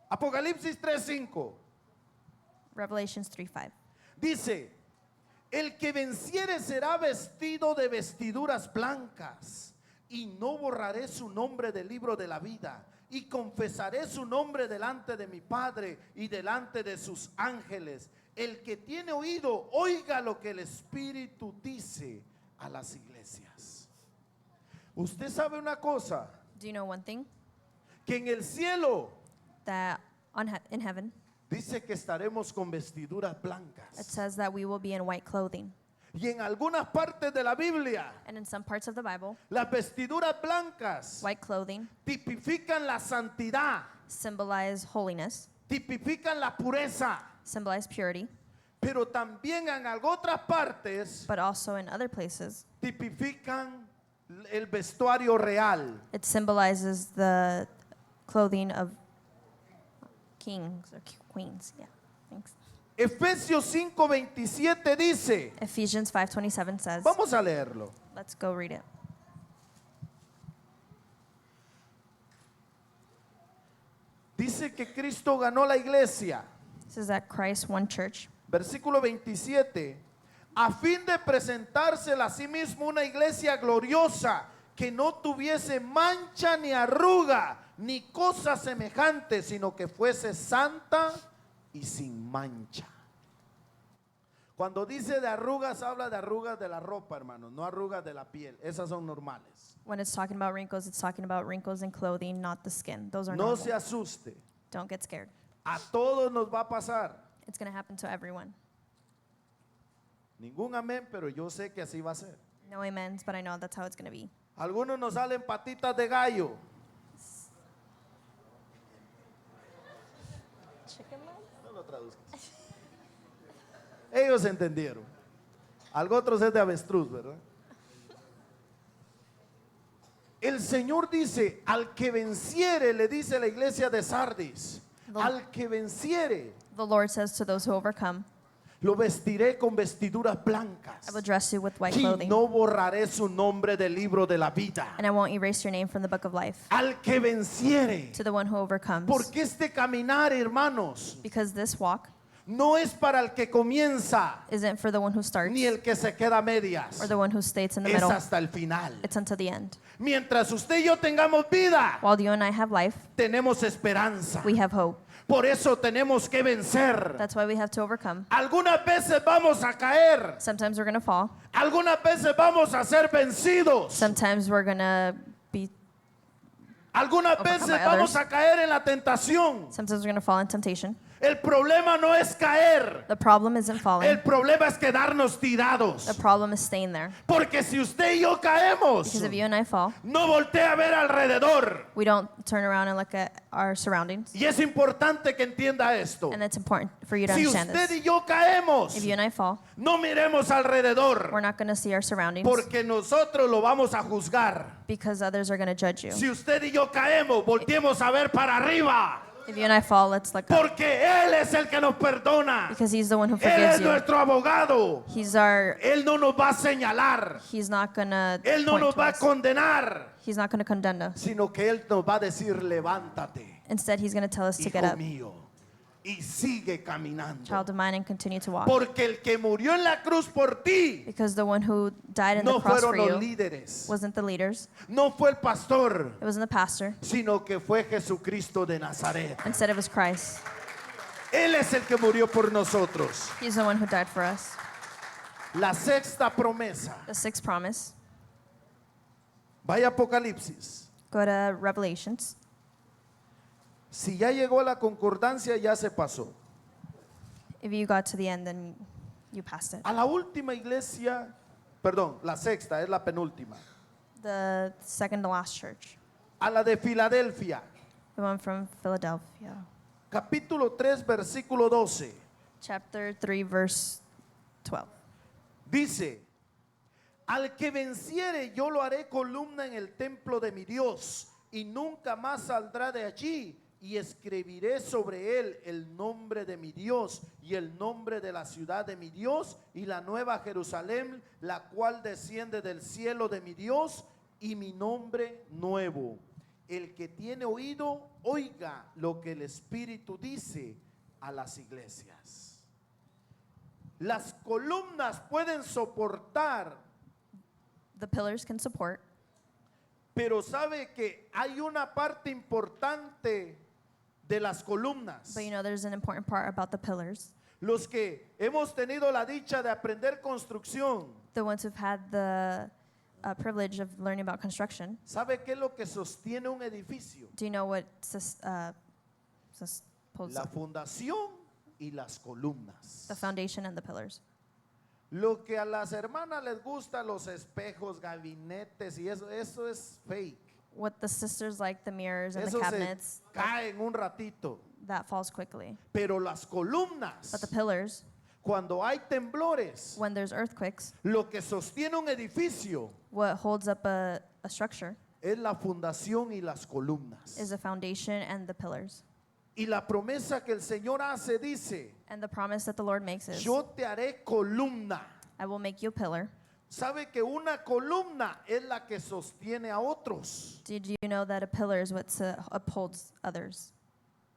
Apocalipsis 3:5 Revelations 3:5. dice, el que venciere será vestido de vestiduras blancas y no borraré su nombre del libro de la vida y confesaré su nombre delante de mi Padre y delante de sus ángeles. El que tiene oído, oiga lo que el Espíritu dice a las iglesias. Usted sabe una cosa, Do you know one thing? que en el cielo That in heaven, dice que estaremos con vestiduras it blancas. says that we will be in white clothing. Y en algunas partes de la Biblia, And in some parts of the Bible, las vestiduras blancas white clothing tipifican la santidad, symbolize holiness, tipifican la pureza, symbolize purity, pero también en otras partes but also in other places, tipifican el vestuario real. it symbolizes the clothing of kings or queens. Yeah, thanks. Efesios 5:27 dice, Ephesians 5:27 says, vamos a leerlo. let's go read it. Dice que Cristo ganó la iglesia. It says that Christ won church. Versículo 27, a fin de presentársela a sí mismo una iglesia gloriosa que no tuviese mancha ni arruga ni cosa semejante, sino que fuese santa y sin mancha. Cuando dice de arrugas, habla de arrugas de la ropa, hermanos, no arrugas de la piel. Esas son normales. When it's talking about wrinkles, it's talking about wrinkles in clothing, not the skin. Those are No normal. se asuste. Don't get scared. A todos nos va a pasar. It's going to happen to everyone. Ningún amén, pero yo sé que así va a ser. No amens, but I know that's how it's going to be. Algunos nos salen patitas de gallo. No lo traduzcas. Ellos entendieron. Algo otros es de avestruz, ¿verdad? El Señor dice, al que venciere, le dice la iglesia de Sardis, al que venciere, The Lord says to those who overcome, lo vestiré con vestiduras blancas I will dress you with white y clothing, no borraré su nombre del libro de la vida. and I won't erase your name from the book of life. Al que venciere, To the one who overcomes. porque este caminar, hermanos, Because this walk no es para el que comienza isn't for the one who starts ni el que se queda a medias. or the one who stays in the Es middle. hasta el final. It's until the end. Mientras usted y yo tengamos vida, While you and I have life, tenemos esperanza. we have hope. Por eso tenemos que vencer. That's why we have to overcome. Algunas veces vamos a caer. Sometimes we're going to fall. Algunas veces vamos a ser vencidos. Sometimes we're going to be, Algunas Overcome veces by vamos others. a caer en la tentación. sometimes we're going to fall in temptation. El problema no es caer. The problem isn't falling. El problema es quedarnos The tirados. problem is staying there. Porque si usted y yo caemos, Because if you and I fall, no voltea a ver alrededor. we don't turn around and look at our surroundings. Y es importante que entienda esto. And it's important for you to Si understand usted this. y yo caemos, If you and I fall, no miremos alrededor. we're not going to see our surroundings Porque nosotros lo vamos a juzgar. because others are going to judge you. Si usted y yo caemos, volteemos a ver para arriba. If you and I fall, let's look up Porque Él es el que nos perdona. because He's the one who Él es forgives you. nuestro abogado. He's our. Él no nos va a señalar. He's not going to Él no point nos to va a us. condenar. He's not going to condemn us. Sino que Él nos va a decir, levántate, Instead, He's going to tell us to get hijo up, mío. Y sigue caminando. child of mine, and continue to walk. Porque el que murió en la cruz por ti Because the one who died on no the cross for fueron los you líderes. wasn't the leaders, No fue el pastor. it wasn't the pastor. Sino que fue Jesucristo de Nazaret. Instead, it was Christ. Él es el que murió por nosotros. He's the one who died for us. La sexta promesa. The sixth promise. Vaya Apocalipsis. Go to Revelations. Si ya llegó a la concordancia, ya se pasó. If you got to the end, then you passed it. A la última iglesia, perdón, la sexta es la penúltima. The second to last church, A la de Filadelfia, the one from Philadelphia. capítulo 3, versículo 12. Chapter 3, verse 12. Dice, al que venciere yo lo haré columna en el templo de mi Dios y nunca más saldrá de allí. Y escribiré sobre él el nombre de mi Dios y el nombre de la ciudad de mi Dios y la nueva Jerusalén, la cual desciende del cielo de mi Dios y mi nombre nuevo. El que tiene oído, oiga lo que el Espíritu dice a las iglesias. Las columnas pueden soportar, The pillars can support, pero sabe que hay una parte importante de las columnas. but you know there's an important part about the pillars. Los que hemos tenido la dicha de aprender construcción, The ones who've had the privilege of learning about construction. ¿sabe qué es lo que sostiene un edificio? Do you know what holds La up fundación y las columnas. the foundation and the pillars? Lo que a las hermanas les gusta, los espejos, gabinetes y eso es fake. What the sisters like, the mirrors and the Eso se cabinets, cae en un ratito. that falls quickly. Pero las columnas, But the pillars, cuando hay temblores, when there's earthquakes, lo que sostiene un edificio what holds up a structure es la fundación y las columnas. is the foundation and the pillars. Y la promesa que el Señor hace dice, And the promise that the Lord makes is, yo te haré columna. I will make you a pillar. ¿Sabe que una columna es la que sostiene a otros? Did you know that a pillar is what upholds others?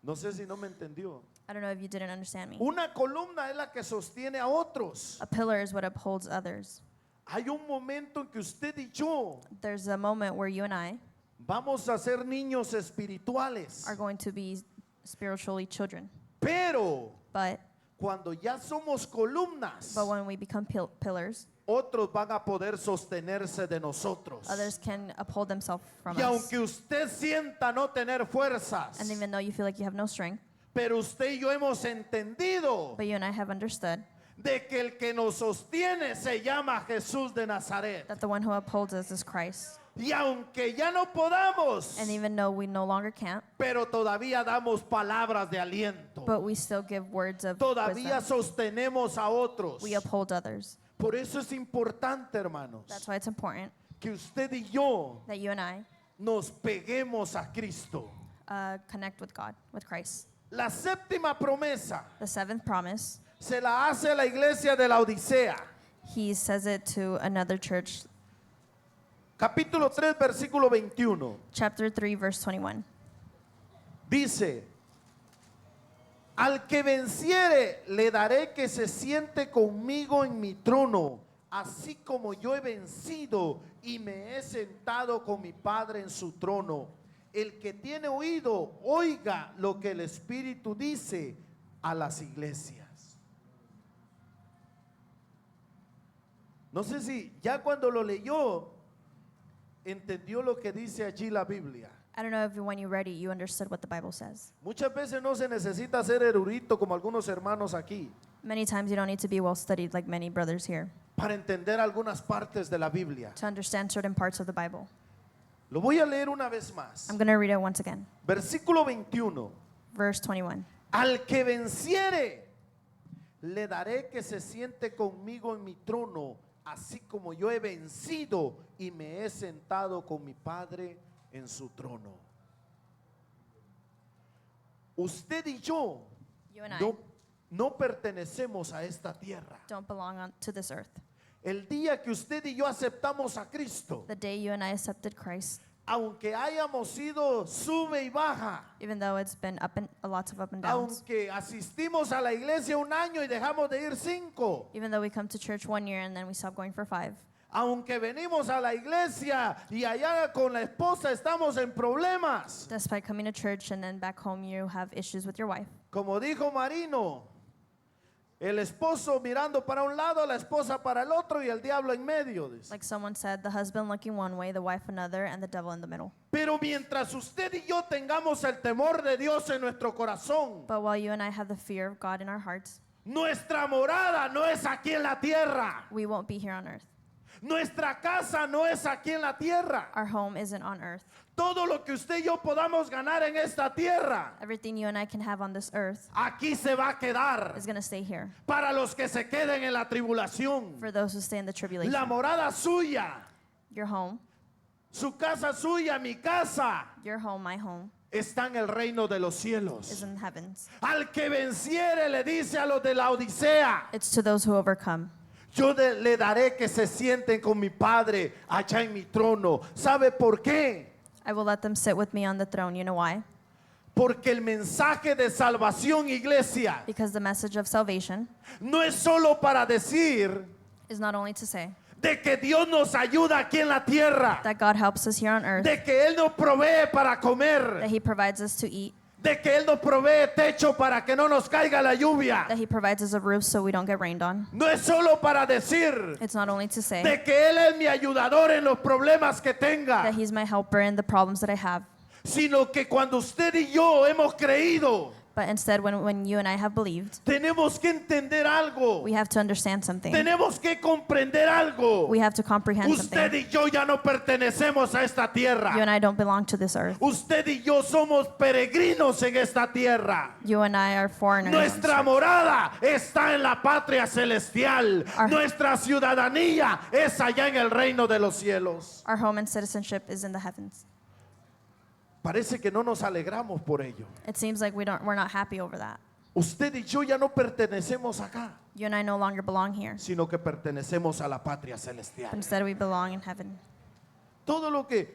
No sé si no me entendió. I don't know if you didn't understand me. Una columna es la que sostiene a otros. A pillar is what upholds others. Hay un momento en que usted y yo There's a moment where you and I vamos a ser niños espirituales. are going to be spiritually children. Pero But cuando ya somos columnas, when we become pillars, otros van a poder sostenerse de nosotros. others can uphold themselves from Y us. aunque usted sienta no tener fuerzas, And even though you feel like you have no strength, pero usted y yo hemos entendido but you and I have understood de que el que nos sostiene se llama Jesús de Nazaret. that the one who upholds us is Christ. Y aunque ya no podamos, And even though we no longer can't, pero todavía damos palabras de aliento. but we still give words of Todavía wisdom. sostenemos a otros. We uphold others. Por eso es importante, hermanos, That's why it's important que usted y yo that you and I nos peguemos a Cristo. connect with God, with Christ. La séptima promesa The seventh promise, se la hace la iglesia de la Odisea. he says it to another church, Capítulo 3, versículo 21. chapter 3, verse 21. Dice, Al que venciere, le daré que se siente conmigo en mi trono, así como yo he vencido y me he sentado con mi Padre en su trono. El que tiene oído, oiga lo que el Espíritu dice a las iglesias. No sé si ya cuando lo leyó, entendió lo que dice allí la Biblia. I don't know if when you read it, you understood what the Bible says. Muchas veces no se necesita ser erudito como algunos hermanos aquí Many times you don't need to be well studied like many brothers here para entender algunas partes de la Biblia. to understand certain parts of the Bible. Lo voy a leer una vez más. I'm going to read it once again. Versículo 21. Verse 21. Al que venciere, le daré que se siente conmigo en mi trono, así como yo he vencido y me he sentado con mi Padre en su trono. Usted y yo You and I no pertenecemos a esta tierra. don't belong to this earth. El día que usted y yo aceptamos a Cristo, The day you and I accepted Christ, aunque hayamos sido sube y baja, even though it's been lots of up and downs, aunque asistimos a la iglesia un año y dejamos de ir 5, even though we come to church 1 year and then we stop going for 5, aunque venimos a la iglesia y allá con la esposa estamos en problemas, despite coming to church and then back home you have issues with your wife. como dijo Marino, el esposo mirando para un lado, la esposa para el otro y el diablo en medio, dice. Like someone said, the husband looking one way, the wife another, and the devil in the middle. Pero mientras usted y yo tengamos el temor de Dios en nuestro corazón, But while you and I have the fear of God in our hearts, nuestra morada no es aquí en la tierra. we won't be here on earth. Nuestra casa no es aquí en la tierra. Our home isn't on earth. Todo lo que usted y yo podamos ganar en esta tierra, Everything you and I can have on this earth aquí se va a quedar is going to stay here para los que se queden en la tribulación. for those who stay in the tribulation. La morada suya, Your home, su casa suya, mi casa, your home, my home, está en el reino de los is cielos. in the heavens. Al que venciere, le dice a los de la Odisea, It's to those who overcome. yo le daré que se sienten con mi Padre allá en mi trono. ¿Sabe por qué? I will let them sit with me on the throne. You know why? Porque el mensaje de salvación, iglesia, Because the message of salvation no es solo para decir is not only to say de que Dios nos ayuda aquí en la tierra, that God helps us here on earth, de que Él nos provee para that comer, He provides us to eat, de que Él nos provee techo para que no nos caiga la lluvia. that He provides us a roof so we don't get rained on. No es solo para decir It's not only to say de que Él es mi ayudador en los problemas que tenga, that He's my helper in the problems that I have, sino que cuando usted y yo hemos creído, but instead when you and I have believed, tenemos que entender algo, we have to understand something. tenemos que comprender algo. We have to comprehend Usted something. y yo ya no pertenecemos a esta You and tierra. I don't belong to this earth. Usted y yo somos peregrinos en esta tierra. You and I are foreigners. on this Nuestra earth. morada está en la patria celestial. Our- Nuestra ciudadanía es allá en el reino de los cielos. Our home and citizenship is in the heavens. Parece que no nos alegramos por ello. It seems like we're not happy over that. Usted y yo ya no pertenecemos acá, You and I no longer belong here. sino que pertenecemos a la patria celestial. Instead, we belong in heaven. Todo lo que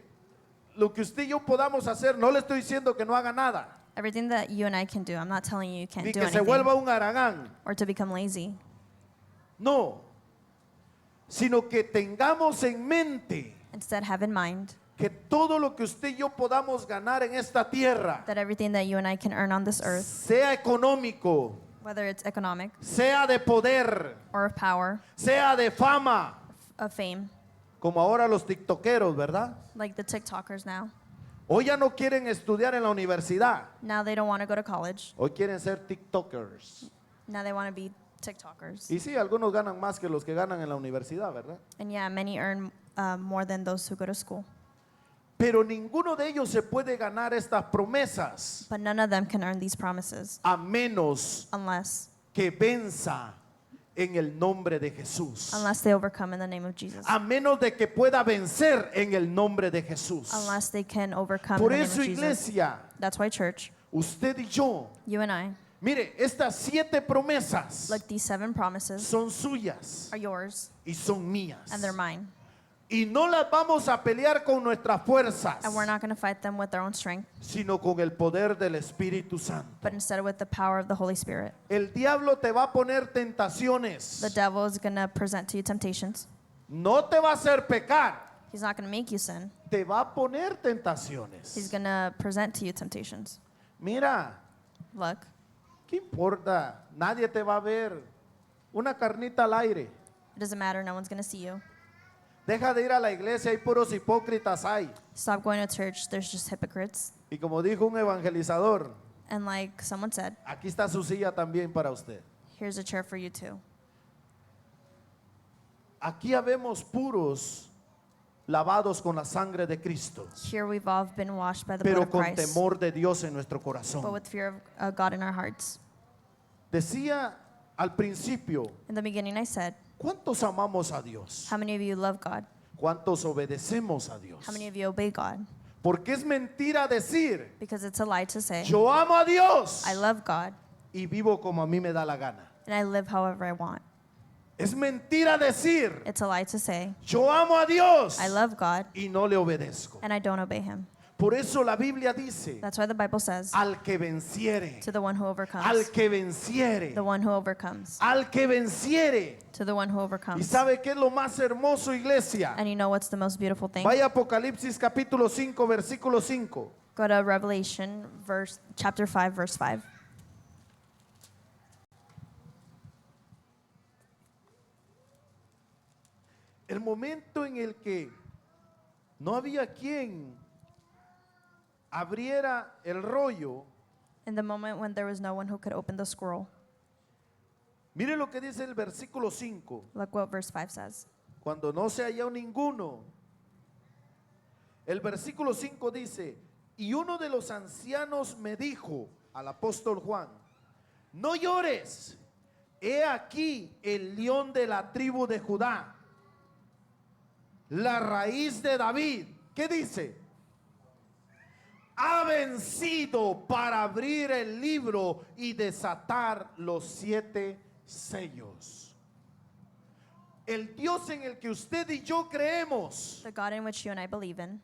usted y yo podamos hacer, no le estoy diciendo que no haga nada, Everything that you and I can do, I'm not telling you you can't ni do que se anything vuelva un haragán. or to become lazy. No, sino que tengamos en mente Instead, have in mind que todo lo que usted y yo podamos ganar en esta tierra, that everything that you and I can earn on this earth, sea económico, whether it's economic sea de poder, or of power, sea de fama, of fame, como ahora los tiktokeros, ¿verdad? like the TikTokers now. Hoy ya no quieren estudiar en la universidad, Now they don't want to go to college. hoy quieren ser tiktokers. Now they want to be TikTokers. Y sí, algunos ganan más que los que ganan en la universidad, ¿verdad? And yeah, many earn more than those who go to school. Pero ninguno de ellos se puede ganar estas promesas But none of them can earn these promises a menos unless que venza en el nombre de Jesús. they overcome in the name of Jesus. A menos de que pueda vencer en el nombre de Jesús. Unless they can overcome in Por the name eso, of Jesus. iglesia, That's why, church, usted y yo, you and I, mire, estas 7 promesas like these 7 promises, son suyas are yours y son mías. and they're mine. Y no las vamos a pelear con nuestras fuerzas, And we're not going to fight them with our own strength, sino con el poder del Espíritu Santo. but instead with the power of the Holy Spirit. El diablo te va a poner tentaciones. The devil is going to present to you temptations. No te va a hacer pecar, He's not going to make you sin. te va a poner tentaciones. He's going to present to you temptations. Mira, Look, ¿qué importa? Nadie te va a ver. Una carnita al aire. it doesn't matter. No one's going to see you. Deja de ir a la iglesia, hay puros hipócritas hay. Stop going to church. There's just hypocrites. Y como dijo un evangelizador, And like someone said, aquí está su silla también para usted. here's a chair for you too. Aquí habemos puros lavados con la sangre de Cristo, Here we've all been washed by the pero blood of con Christ, temor de Dios en nuestro but corazón. with fear of God in our hearts. Decía al principio, In the beginning, I said, ¿cuántos amamos a Dios? how many of you love God? ¿Cuántos obedecemos a Dios? How many of you obey God? Porque es mentira decir, Because it's a lie to say, yo amo a Dios I love God y vivo como a mí me da la gana. and I live however I want. Es mentira decir, It's a lie to say, yo amo a Dios I love God y no le obedezco. and I don't obey Him. Por eso la Biblia dice, That's why the Bible says, al que venciere, to the one who al overcomes, que venciere, the one who overcomes, al que venciere. to the one who ¿Y overcomes. sabe qué es lo más hermoso, iglesia? And you know what's the most beautiful thing? Vaya a Apocalipsis capítulo 5, versículo 5. Go to Revelation chapter 5, verse 5. El momento en el que no había quien abriera el rollo, In the moment when there was no one who could open the scroll, mire lo que dice el versículo 5. look what verse 5 says. Cuando no se halló ninguno. El versículo 5 dice, y uno de los ancianos me dijo al apóstol Juan, no llores, he aquí el león de la tribu de Judá, la raíz de David. ¿Qué dice? Ha vencido para abrir el libro y desatar los 7 sellos. El Dios en el que usted y yo creemos The God in which you and I believe in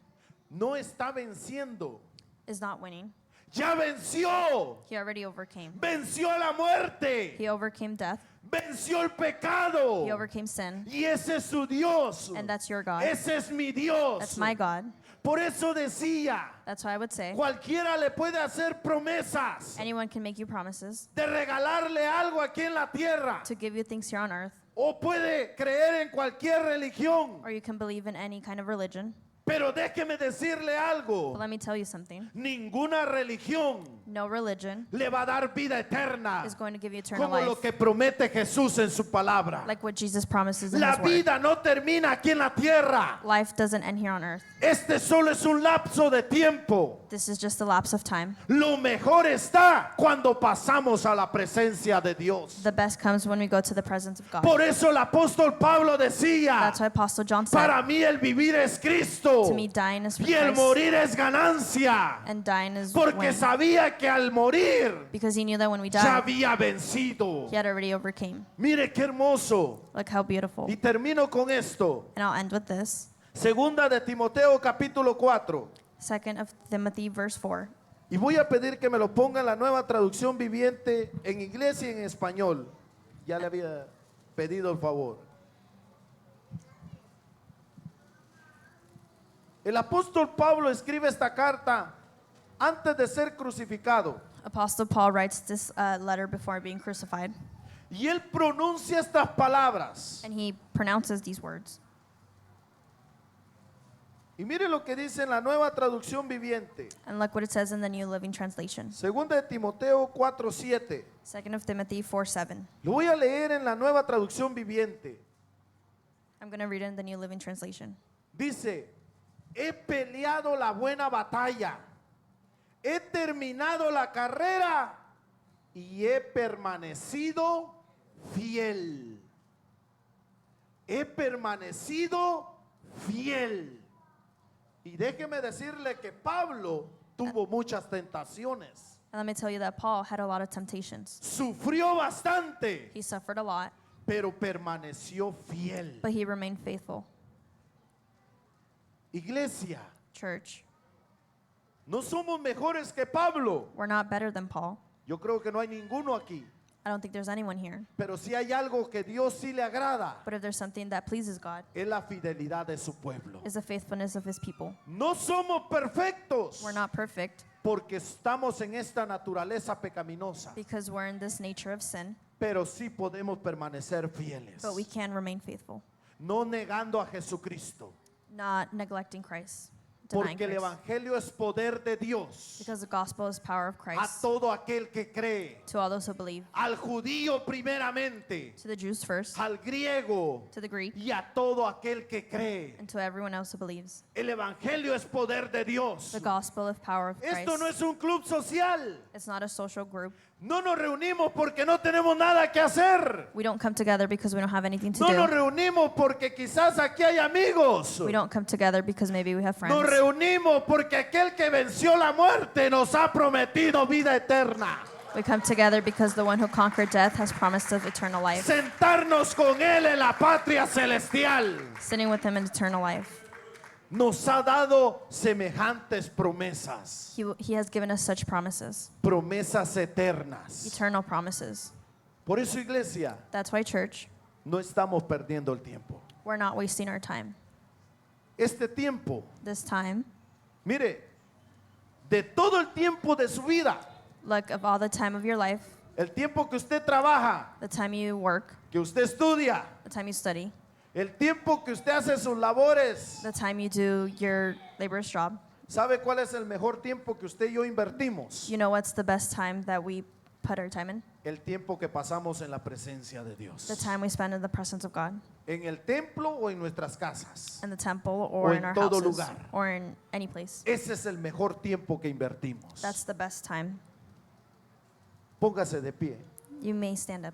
no está venciendo. is not winning. Ya venció. He already overcame. Venció la muerte. He overcame death. Venció el pecado. He overcame sin. Y ese es su Dios. And that's your God. Ese es mi Dios. That's my God. Por eso decía, That's why I would say cualquiera le puede hacer promesas anyone can make you promises de regalarle algo aquí en la tierra. to give you things here on earth, O puede creer en cualquier religión. or you can believe in any kind of religion. Pero déjeme decirle algo. But let me tell you something. Ninguna religión No religion le va a dar vida eterna is going to give you eternal como lo life que promete Jesús en su palabra. like what Jesus promises in La His Word. vida no termina aquí en la tierra. Life doesn't end here on earth. Este solo es un lapso de tiempo. This is just a lapse of time. Lo mejor está cuando pasamos a la presencia de Dios. The best comes when we go to the presence of God. Por eso el apóstol Pablo decía, That's why Apostle John said, para mí el vivir es Cristo to me dying is y el Christ morir es ganancia. and dying is Porque win. sabía que al morir Because he knew that when we ya died, había vencido. he had already overcame. Mire qué hermoso. Look how beautiful. Y termino con esto. And I'll end with this. Segunda de Timoteo capítulo 4. 2 of Timothy verse 4. Y voy a pedir que me lo ponga en la nueva traducción viviente en inglés y en español. Ya le había pedido el favor. El apóstol Pablo escribe esta carta antes de ser crucificado. Apostle Paul writes this letter before being crucified. Y él pronuncia estas palabras. And he pronounces these words. Y mire lo que dice en la nueva traducción viviente. And look what it says in the New Living Translation. Segunda de Timoteo 4:7. 2 of Timothy 4:7. Lo voy a leer en la nueva traducción viviente. I'm going to read it in the New Living Translation. Dice, he peleado la buena batalla, he terminado la carrera y he permanecido fiel. He permanecido fiel. Y déjeme decirle que Pablo tuvo muchas tentaciones. And let me tell you that Paul had a lot of temptations. Sufrió bastante, He suffered a lot, pero permaneció fiel. but he remained faithful. Iglesia, Church, no somos mejores que Pablo. we're not better than Paul. Yo creo que no hay ninguno aquí. I don't think there's anyone here. Pero si hay algo que Dios sí le agrada, But if there's something that pleases God, es la fidelidad de su pueblo. is the faithfulness of his people. No somos perfectos We're not perfect porque estamos en esta naturaleza pecaminosa, because we're in this nature of sin, pero sí podemos permanecer fieles, but we can remain faithful, no negando a Jesucristo, not neglecting Christ, denying porque el Christ. evangelio es poder de Dios Because the gospel is power of a Christ todo aquel que cree, to all those who believe, al judío primeramente, to the Jews first, al griego to the Greek, y a todo aquel que cree. and to everyone else who believes. El evangelio es poder de Dios. The gospel of power of Christ. Esto no es un club social. It's not a social group. No nos reunimos porque no tenemos nada que hacer. We don't come together because we don't have anything to No nos do. reunimos porque quizás aquí hay amigos. We don't come together because maybe we have friends. Nos reunimos porque aquel que venció la muerte nos ha prometido vida eterna. We come together because the one who conquered death has promised us eternal life. Sentarnos con él en la patria celestial. Sitting with him in eternal life. Nos ha dado semejantes promesas. He has given us such promises, Promesas eternas. eternal promises. Por eso, iglesia, That's why, church, no estamos perdiendo el tiempo. we're not wasting our time. Este tiempo, This time, mire, de todo el tiempo de su vida, look, of all the time of your life, el tiempo que usted trabaja, the time you work, que usted estudia, the time you study, el tiempo que usted hace sus labores, the time you do your laborer's job, ¿sabe cuál es el mejor tiempo que usted y yo invertimos? you know what's the best time that we put our time in? El tiempo que pasamos en la presencia de Dios. The time we spend in the presence of God, En el templo o en nuestras casas. in the temple or en in our todo houses lugar. or in any place. Ese es el mejor tiempo que invertimos. That's the best time. Póngase de pie. You may stand up.